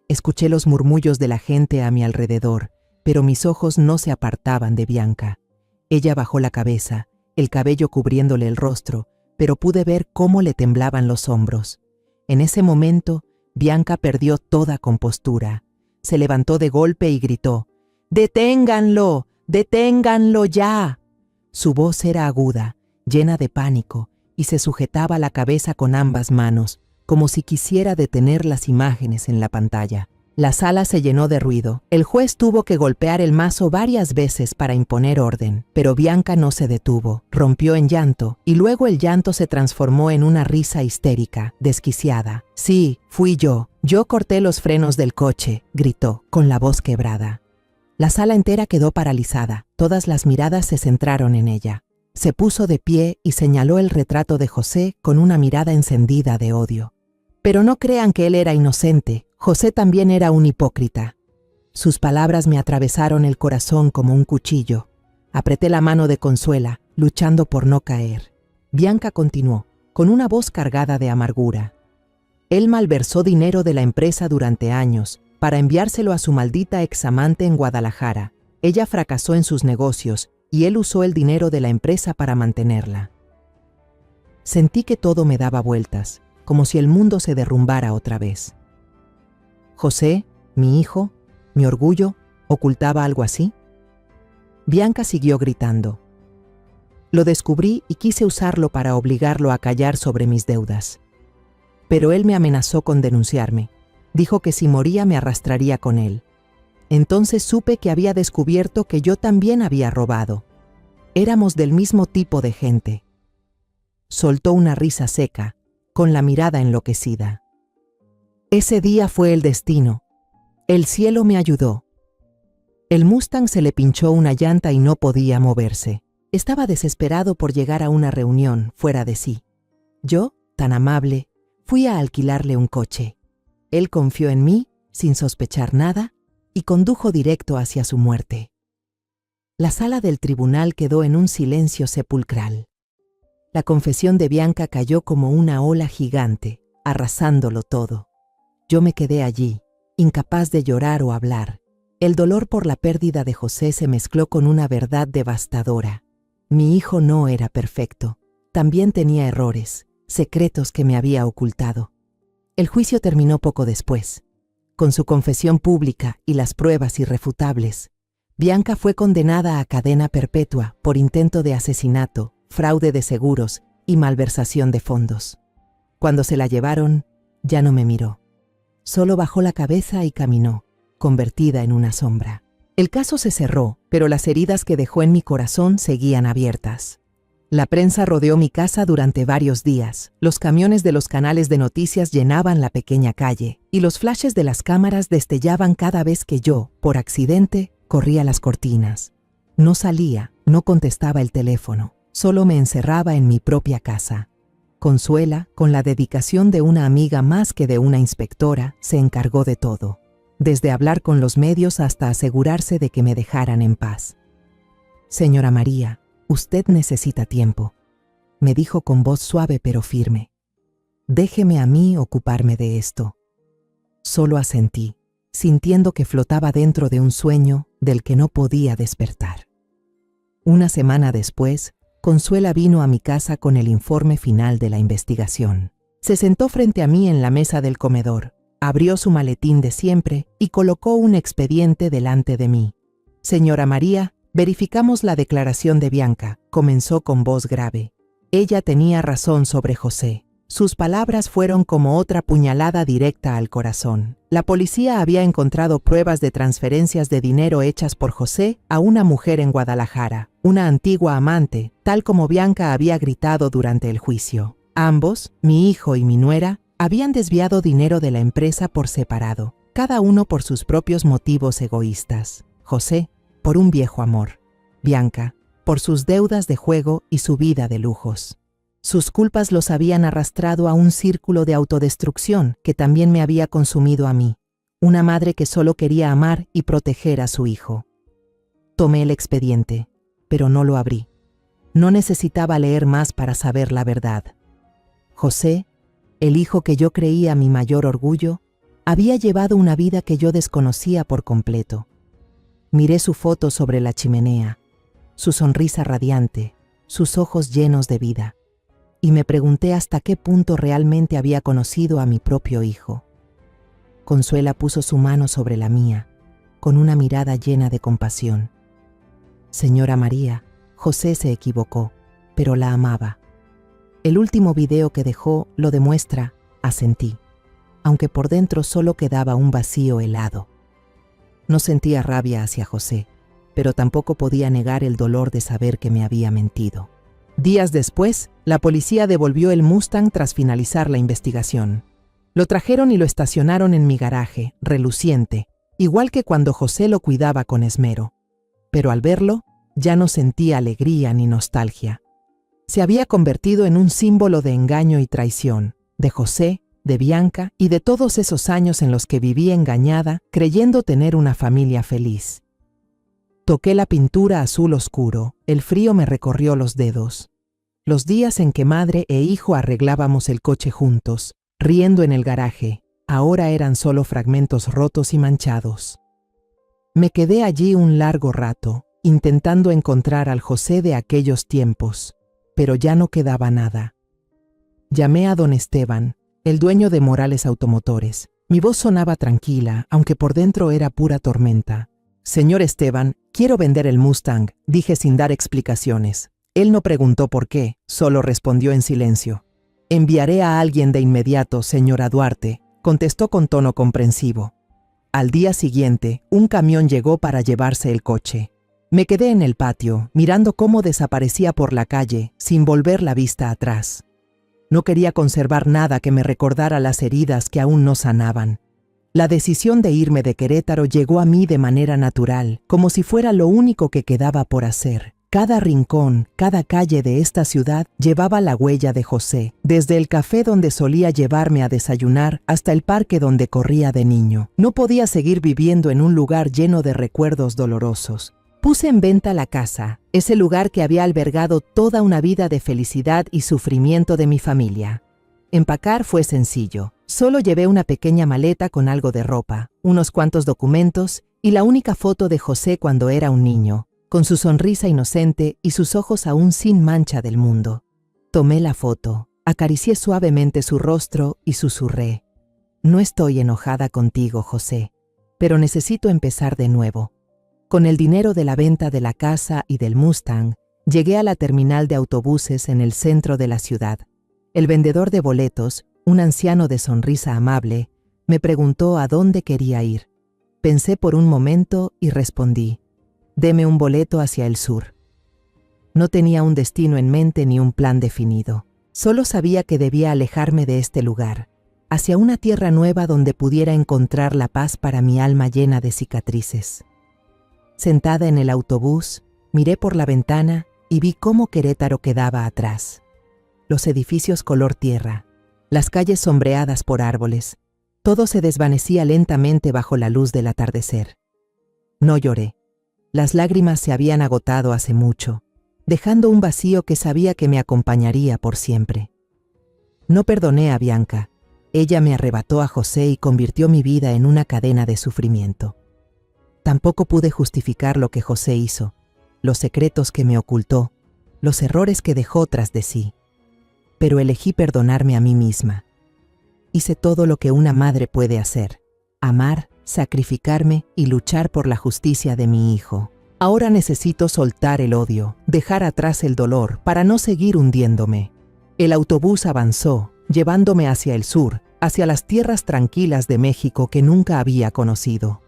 [SPEAKER 1] Escuché los murmullos de la gente a mi alrededor, pero mis ojos no se apartaban de Bianca. Ella bajó la cabeza, el cabello cubriéndole el rostro, pero pude ver cómo le temblaban los hombros. En ese momento, Bianca perdió toda compostura. Se levantó de golpe y gritó: «¡Deténganlo! ¡Deténganlo ya!». Su voz era aguda, llena de pánico, y se sujetaba la cabeza con ambas manos, como si quisiera detener las imágenes en la pantalla. La sala se llenó de ruido. El juez tuvo que golpear el mazo varias veces para imponer orden, pero Bianca no se detuvo, rompió en llanto, y luego el llanto se transformó en una risa histérica, desquiciada. «Sí, fui yo corté los frenos del coche», gritó, con la voz quebrada. La sala entera quedó paralizada, todas las miradas se centraron en ella. Se puso de pie y señaló el retrato de José con una mirada encendida de odio. «Pero no crean que él era inocente. José también era un hipócrita». Sus palabras me atravesaron el corazón como un cuchillo. Apreté la mano de Consuela, luchando por no caer. Bianca continuó, con una voz cargada de amargura: «Él malversó dinero de la empresa durante años para enviárselo a su maldita examante en Guadalajara. Ella fracasó en sus negocios y él usó el dinero de la empresa para mantenerla». Sentí que todo me daba vueltas. como si el mundo se derrumbara otra vez. José, mi hijo, mi orgullo, ¿ocultaba algo así? Bianca siguió gritando. Lo descubrí y quise usarlo para obligarlo a callar sobre mis deudas. Pero él me amenazó con denunciarme. Dijo que si moría me arrastraría con él. Entonces supe que había descubierto que yo también había robado. Éramos del mismo tipo de gente. Soltó una risa seca, con la mirada enloquecida. Ese día fue el destino. El cielo me ayudó. El Mustang se le pinchó una llanta y no podía moverse. Estaba desesperado por llegar a una reunión fuera de sí. Yo, tan amable, fui a alquilarle un coche. Él confió en mí, sin sospechar nada, y condujo directo hacia su muerte. La sala del tribunal quedó en un silencio sepulcral. La confesión de Bianca cayó como una ola gigante, arrasándolo todo. Yo me quedé allí, incapaz de llorar o hablar. El dolor por la pérdida de José se mezcló con una verdad devastadora. Mi hijo no era perfecto. También tenía errores, secretos que me había ocultado. El juicio terminó poco después. Con su confesión pública y las pruebas irrefutables, Bianca fue condenada a cadena perpetua por intento de asesinato, fraude de seguros y malversación de fondos. Cuando se la llevaron, ya no me miró. Solo bajó la cabeza y caminó, convertida en una sombra. El caso se cerró, pero las heridas que dejó en mi corazón seguían abiertas. La prensa rodeó mi casa durante varios días, los camiones de los canales de noticias llenaban la pequeña calle, y los flashes de las cámaras destellaban cada vez que yo, por accidente, corría las cortinas. No salía, no contestaba el teléfono, solo me encerraba en mi propia casa. Consuela, con la dedicación de una amiga más que de una inspectora, se encargó de todo, desde hablar con los medios hasta asegurarse de que me dejaran en paz. Señora María, usted necesita tiempo, me dijo con voz suave pero firme. Déjeme a mí ocuparme de esto. Solo asentí, sintiendo que flotaba dentro de un sueño del que no podía despertar. Una semana después, Consuela vino a mi casa con el informe final de la investigación. Se sentó frente a mí en la mesa del comedor, abrió su maletín de siempre y colocó un expediente delante de mí. Señora María, verificamos la declaración de Bianca, comenzó con voz grave. Ella tenía razón sobre José. Sus palabras fueron como otra puñalada directa al corazón. La policía había encontrado pruebas de transferencias de dinero hechas por José a una mujer en Guadalajara, una antigua amante, tal como Bianca había gritado durante el juicio. Ambos, mi hijo y mi nuera, habían desviado dinero de la empresa por separado, cada uno por sus propios motivos egoístas. José, por un viejo amor. Bianca, por sus deudas de juego y su vida de lujos. Sus culpas los habían arrastrado a un círculo de autodestrucción que también me había consumido a mí, una madre que solo quería amar y proteger a su hijo. Tomé el expediente, pero no lo abrí. No necesitaba leer más para saber la verdad. José, el hijo que yo creía mi mayor orgullo, había llevado una vida que yo desconocía por completo. Miré su foto sobre la chimenea, su sonrisa radiante, sus ojos llenos de vida. Y me pregunté hasta qué punto realmente había conocido a mi propio hijo. Consuela puso su mano sobre la mía, con una mirada llena de compasión. Señora María, José se equivocó, pero la amaba. El último video que dejó lo demuestra, asentí, aunque por dentro solo quedaba un vacío helado. No sentía rabia hacia José, pero tampoco podía negar el dolor de saber que me había mentido. Días después, la policía devolvió el Mustang tras finalizar la investigación. Lo trajeron y lo estacionaron en mi garaje, reluciente, igual que cuando José lo cuidaba con esmero. Pero al verlo, ya no sentía alegría ni nostalgia. Se había convertido en un símbolo de engaño y traición, de José, de Bianca y de todos esos años en los que viví engañada, creyendo tener una familia feliz. Toqué la pintura azul oscuro, el frío me recorrió los dedos. Los días en que madre e hijo arreglábamos el coche juntos, riendo en el garaje, ahora eran solo fragmentos rotos y manchados. Me quedé allí un largo rato, intentando encontrar al José de aquellos tiempos, pero ya no quedaba nada. Llamé a don Esteban, el dueño de Morales Automotores. Mi voz sonaba tranquila, aunque por dentro era pura tormenta. Señor Esteban, quiero vender el Mustang, dije sin dar explicaciones. Él no preguntó por qué, solo respondió en silencio. Enviaré a alguien de inmediato, señora Duarte, contestó con tono comprensivo. Al día siguiente, un camión llegó para llevarse el coche. Me quedé en el patio, mirando cómo desaparecía por la calle, sin volver la vista atrás. No quería conservar nada que me recordara las heridas que aún no sanaban. La decisión de irme de Querétaro llegó a mí de manera natural, como si fuera lo único que quedaba por hacer. Cada rincón, cada calle de esta ciudad llevaba la huella de José, desde el café donde solía llevarme a desayunar hasta el parque donde corría de niño. No podía seguir viviendo en un lugar lleno de recuerdos dolorosos. Puse en venta la casa, ese lugar que había albergado toda una vida de felicidad y sufrimiento de mi familia. Empacar fue sencillo. Solo llevé una pequeña maleta con algo de ropa, unos cuantos documentos y la única foto de José cuando era un niño, con su sonrisa inocente y sus ojos aún sin mancha del mundo. Tomé la foto, acaricié suavemente su rostro y susurré: «No estoy enojada contigo, José, pero necesito empezar de nuevo». Con el dinero de la venta de la casa y del Mustang, llegué a la terminal de autobuses en el centro de la ciudad. El vendedor de boletos, un anciano de sonrisa amable, me preguntó a dónde quería ir. Pensé por un momento y respondí: «Deme un boleto hacia el sur». No tenía un destino en mente ni un plan definido. Solo sabía que debía alejarme de este lugar, hacia una tierra nueva donde pudiera encontrar la paz para mi alma llena de cicatrices. Sentada en el autobús, miré por la ventana y vi cómo Querétaro quedaba atrás. Los edificios color tierra, las calles sombreadas por árboles, todo se desvanecía lentamente bajo la luz del atardecer. No lloré. Las lágrimas se habían agotado hace mucho, dejando un vacío que sabía que me acompañaría por siempre. No perdoné a Bianca. Ella me arrebató a José y convirtió mi vida en una cadena de sufrimiento. Tampoco pude justificar lo que José hizo, los secretos que me ocultó, los errores que dejó tras de sí. Pero elegí perdonarme a mí misma. Hice todo lo que una madre puede hacer: amar, sacrificarme y luchar por la justicia de mi hijo. Ahora necesito soltar el odio, dejar atrás el dolor para no seguir hundiéndome. El autobús avanzó, llevándome hacia el sur, hacia las tierras tranquilas de México que nunca había conocido.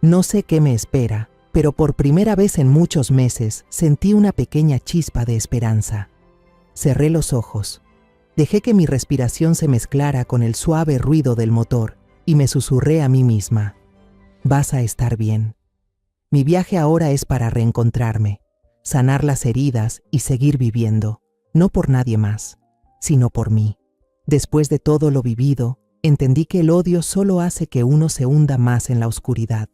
[SPEAKER 1] No sé qué me espera, pero por primera vez en muchos meses sentí una pequeña chispa de esperanza. Cerré los ojos, dejé que mi respiración se mezclara con el suave ruido del motor y me susurré a mí misma: «Vas a estar bien». Mi viaje ahora es para reencontrarme, sanar las heridas y seguir viviendo, no por nadie más, sino por mí. Después de todo lo vivido, entendí que el odio solo hace que uno se hunda más en la oscuridad.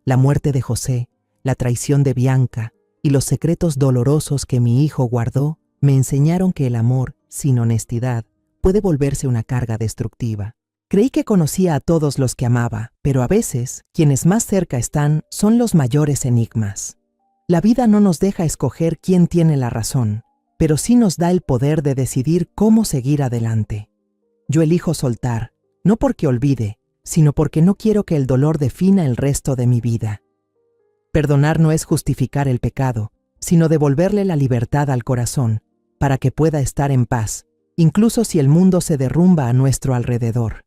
[SPEAKER 1] La muerte de José, la traición de Bianca y los secretos dolorosos que mi hijo guardó me enseñaron que el amor, sin honestidad, puede volverse una carga destructiva. Creí que conocía a todos los que amaba, pero a veces, quienes más cerca están son los mayores enigmas. La vida no nos deja escoger quién tiene la razón, pero sí nos da el poder de decidir cómo seguir adelante. Yo elijo soltar, no porque olvide, sino porque no quiero que el dolor defina el resto de mi vida. Perdonar no es justificar el pecado, sino devolverle la libertad al corazón, para que pueda estar en paz, incluso si el mundo se derrumba a nuestro alrededor.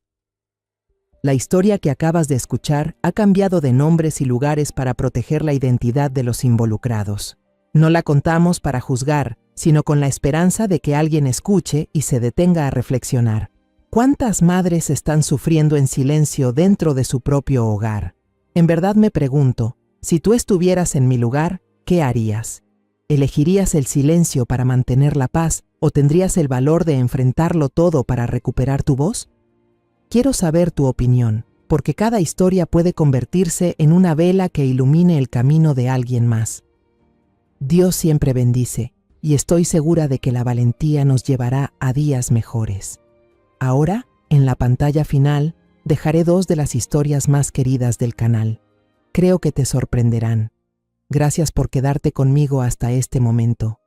[SPEAKER 1] La historia que acabas de escuchar ha cambiado de nombres y lugares para proteger la identidad de los involucrados. No la contamos para juzgar, sino con la esperanza de que alguien escuche y se detenga a reflexionar. ¿Cuántas madres están sufriendo en silencio dentro de su propio hogar? En verdad me pregunto, si tú estuvieras en mi lugar, ¿qué harías? ¿Elegirías el silencio para mantener la paz o tendrías el valor de enfrentarlo todo para recuperar tu voz? Quiero saber tu opinión, porque cada historia puede convertirse en una vela que ilumine el camino de alguien más. Dios siempre bendice, y estoy segura de que la valentía nos llevará a días mejores. Ahora, en la pantalla final, dejaré 2 de las historias más queridas del canal. Creo que te sorprenderán. Gracias por quedarte conmigo hasta este momento.